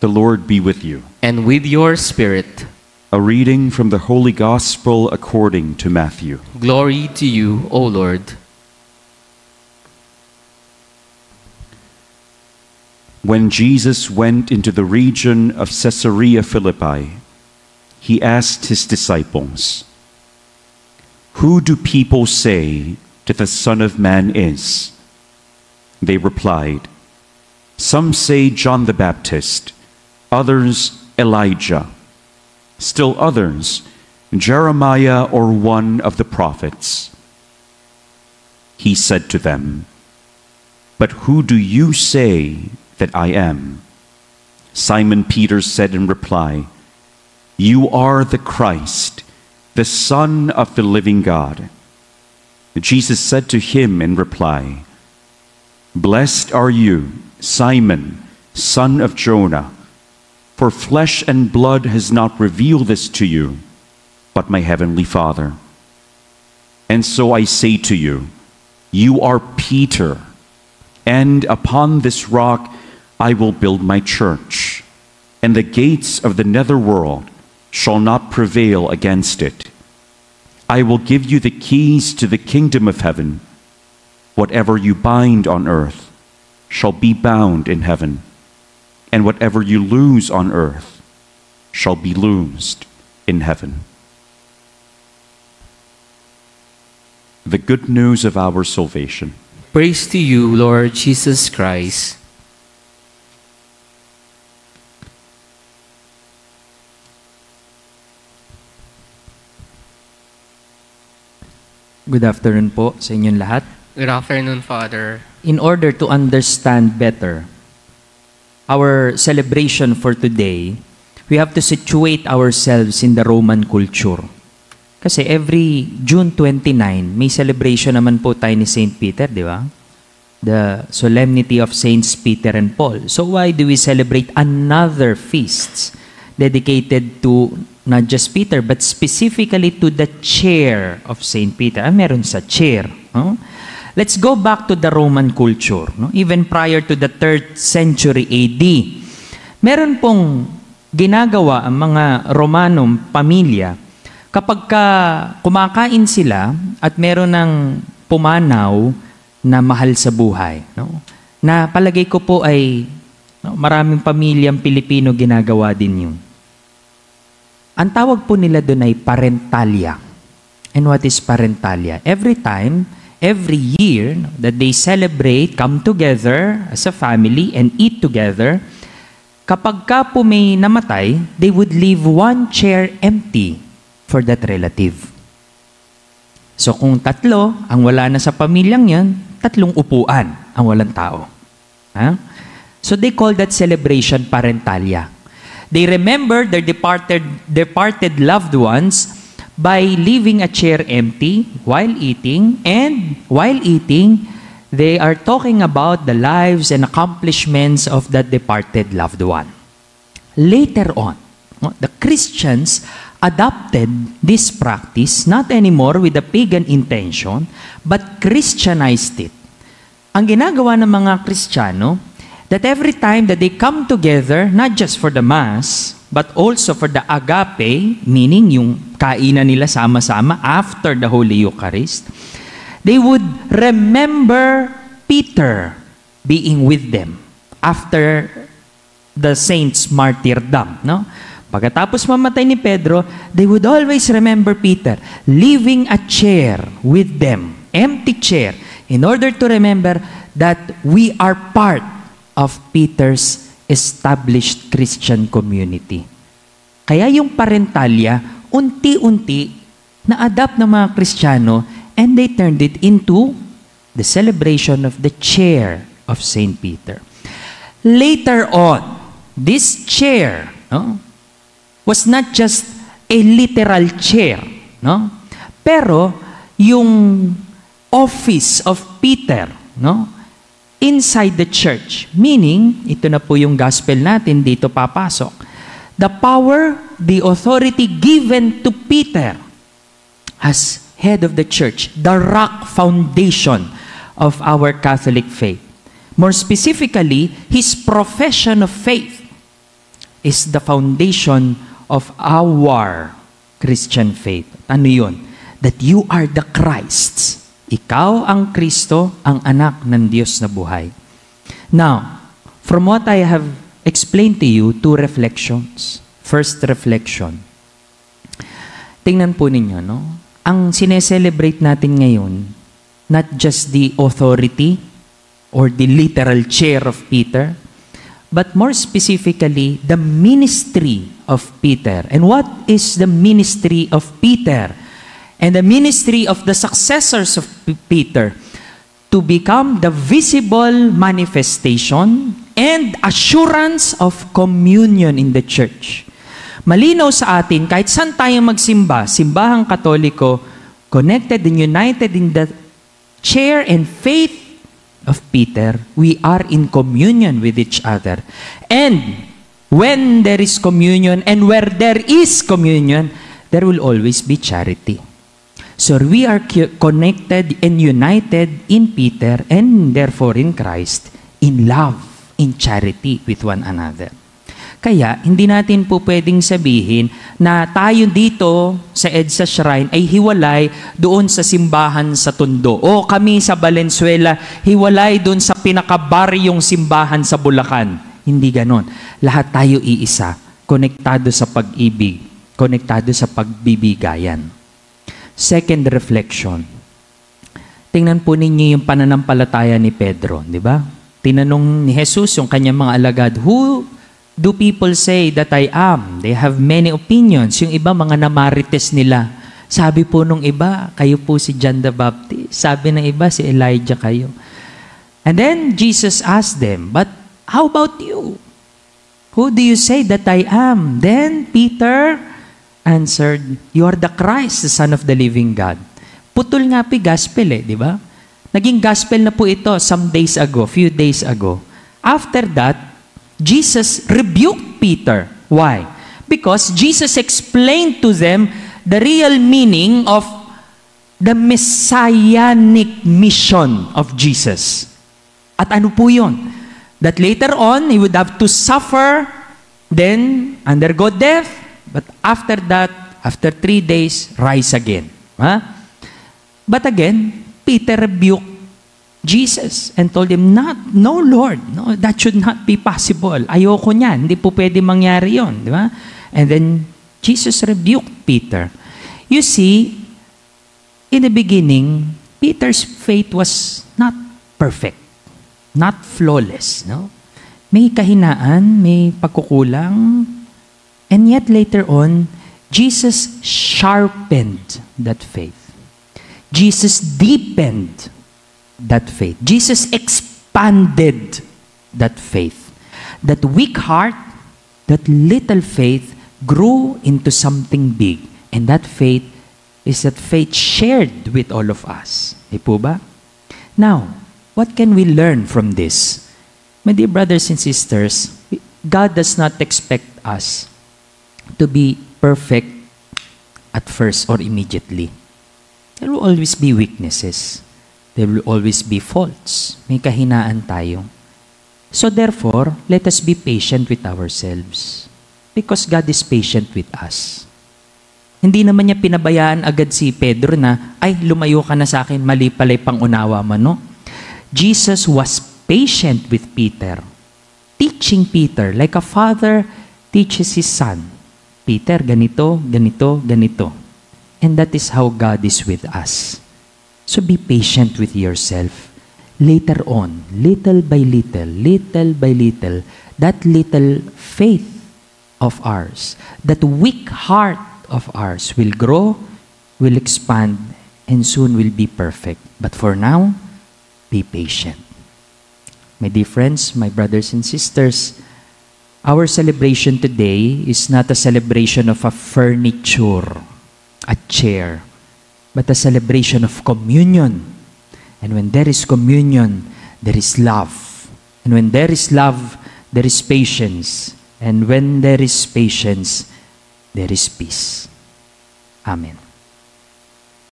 The Lord be with you. And with your spirit. A reading from the Holy Gospel according to Matthew. Glory to you, O Lord. When Jesus went into the region of Caesarea Philippi, he asked his disciples, "Who do people say that the Son of Man is?" They replied, "Some say John the Baptist, others Elijah, still others Jeremiah or one of the prophets." He said to them, "But who do you say that I am?" Simon Peter said in reply, "You are the Christ, the Son of the living God." Jesus said to him in reply, "Blessed are you, Simon, son of Jonah, for flesh and blood has not revealed this to you, but my heavenly Father. And so I say to you, you are Peter, and upon this rock I will build my church, and the gates of the netherworld shall not prevail against it. I will give you the keys to the kingdom of heaven. Whatever you bind on earth shall be bound in heaven, and whatever you loose on earth shall be loosed in heaven." The good news of our salvation. Praise to you, Lord Jesus Christ. Good afternoon po sa inyong lahat. Good afternoon, Father. In order to understand better our celebration for today, we have to situate ourselves in the Roman culture. Kasi every June 29, may celebration naman po tayo ni Saint Peter, di ba? The solemnity of Saints Peter and Paul. So why do we celebrate another feast dedicated to not just Peter, but specifically to the chair of Saint Peter? Meron sa chair. No? Let's go back to the Roman culture. No? Even prior to the 3rd century AD, meron pong ginagawa ang mga Romanong pamilya kapag kumakain sila at meron ng pumanaw na mahal sa buhay. No? Na palagay ko po ay maraming pamilyang Pilipino ginagawa din yun. Ang tawag po nila doon ay parentalia. And what is parentalia? Every year that they celebrate, come together as a family and eat together, kapag ka po may namatay, they would leave one chair empty for that relative. So kung tatlo ang wala na sa pamilyang yan, 3 upuan ang walang tao. So they call that celebration parentalia. They remember their departed loved ones by leaving a chair empty while eating, and while eating, they are talking about the lives and accomplishments of that departed loved one. Later on, the Christians adopted this practice not anymore with a pagan intention, but Christianized it. Ang ginagawa ng mga Kristiyano, that every time that they come together, not just for the Mass, but also for the agape, meaning yung kainan nila sama-sama after the Holy Eucharist, they would remember Peter being with them after the saint's martyrdom. No? Pagkatapos mamatay ni Pedro, they would always remember Peter, leaving a chair with them, empty chair, in order to remember that we are part of Peter's established Christian community. Kaya yung parentalia, unti-unti na-adapt ng mga Kristiyano, and they turned it into the celebration of the chair of Saint Peter. Later on, this chair was not just a literal chair, pero yung office of Peter, inside the church. Meaning, ito na po yung gospel natin, dito papasok. The power, the authority given to Peter as head of the church, the rock foundation of our Catholic faith. More specifically, his profession of faith. is the foundation of our Christian faith. Ano yun? That you are the Christ. Ikaw ang Kristo, ang anak ng Diyos na buhay. Now, from what I have explained to you, two reflections. First reflection. Tingnan po ninyo, no? Ang sineselebrate natin ngayon, not just the authority or the literal chair of Peter, but more specifically, the ministry of Peter. And what is the ministry of Peter? And the ministry of the successors of Peter? To become the visible manifestation and assurance of communion in the church. Malinaw sa atin, kahit saan tayo magsimba, simbahang Katoliko, connected and united in the chair and faith of Peter, we are in communion with each other. And when there is communion and where there is communion, there will always be charity. So we are connected and united in Peter and therefore in Christ, in love, in charity with one another. Kaya, hindi natin po pwedeng sabihin na tayo dito sa EDSA Shrine ay hiwalay doon sa simbahan sa Tondo. O kami sa Valenzuela, hiwalay doon sa pinakabaryong simbahan sa Bulacan. Hindi ganon. Lahat tayo iisa, konektado sa pag-ibig, konektado sa pagbibigayan. Second reflection. Tingnan po ninyo yung pananampalataya ni Pedro, di ba? Tinanong ni Jesus yung kanyang mga alagad, who do people say that I am? They have many opinions. Yung iba, mga namarites nila. Sabi po nung iba, kayo po si John the Baptist. Sabi ng iba, si Elijah kayo. And then Jesus asked them, but how about you? Who do you say that I am? Then Peter answered, you are the Christ, the Son of the living God. Putol nga po gospel di ba? Naging gospel na po ito some days ago, few days ago. After that, Jesus rebuked Peter. Why? Because Jesus explained to them the real meaning of the messianic mission of Jesus. At ano po yun? That later on, he would have to suffer, then undergo death, but after that, after 3 days, rise again. But again, Peter rebuked Jesus and told him, no Lord, no, that should not be possible. Ayoko niyan, hindi po pwede mangyari yon, di ba? And then, Jesus rebuked Peter. You see, in the beginning, Peter's faith was not perfect, not flawless, no? May kahinaan, may pagkukulang, and yet later on, Jesus sharpened that faith. Jesus deepened that faith. Jesus expanded that faith. That weak heart, that little faith grew into something big. And that faith is that faith shared with all of us. Di po ba? Now, what can we learn from this? My dear brothers and sisters, God does not expect us to be perfect at first or immediately. There will always be weaknesses. There will always be faults. May kahinaan tayo. So therefore, let us be patient with ourselves. Because God is patient with us. Hindi naman niya pinabayaan agad si Pedro na, ay, lumayo ka na sa akin, mali pala'y pangunawa mo, no? Jesus was patient with Peter. Teaching Peter, like a father teaches his son. Peter, ganito, ganito, ganito. And that is how God is with us. So be patient with yourself. Later on, little by little, that little faith of ours, that weak heart of ours will grow, will expand, and soon will be perfect. But for now, be patient. My dear friends, my brothers and sisters, our celebration today is not a celebration of a furniture, a chair, but a celebration of communion. And when there is communion, there is love. And when there is love, there is patience. And when there is patience, there is peace. Amen.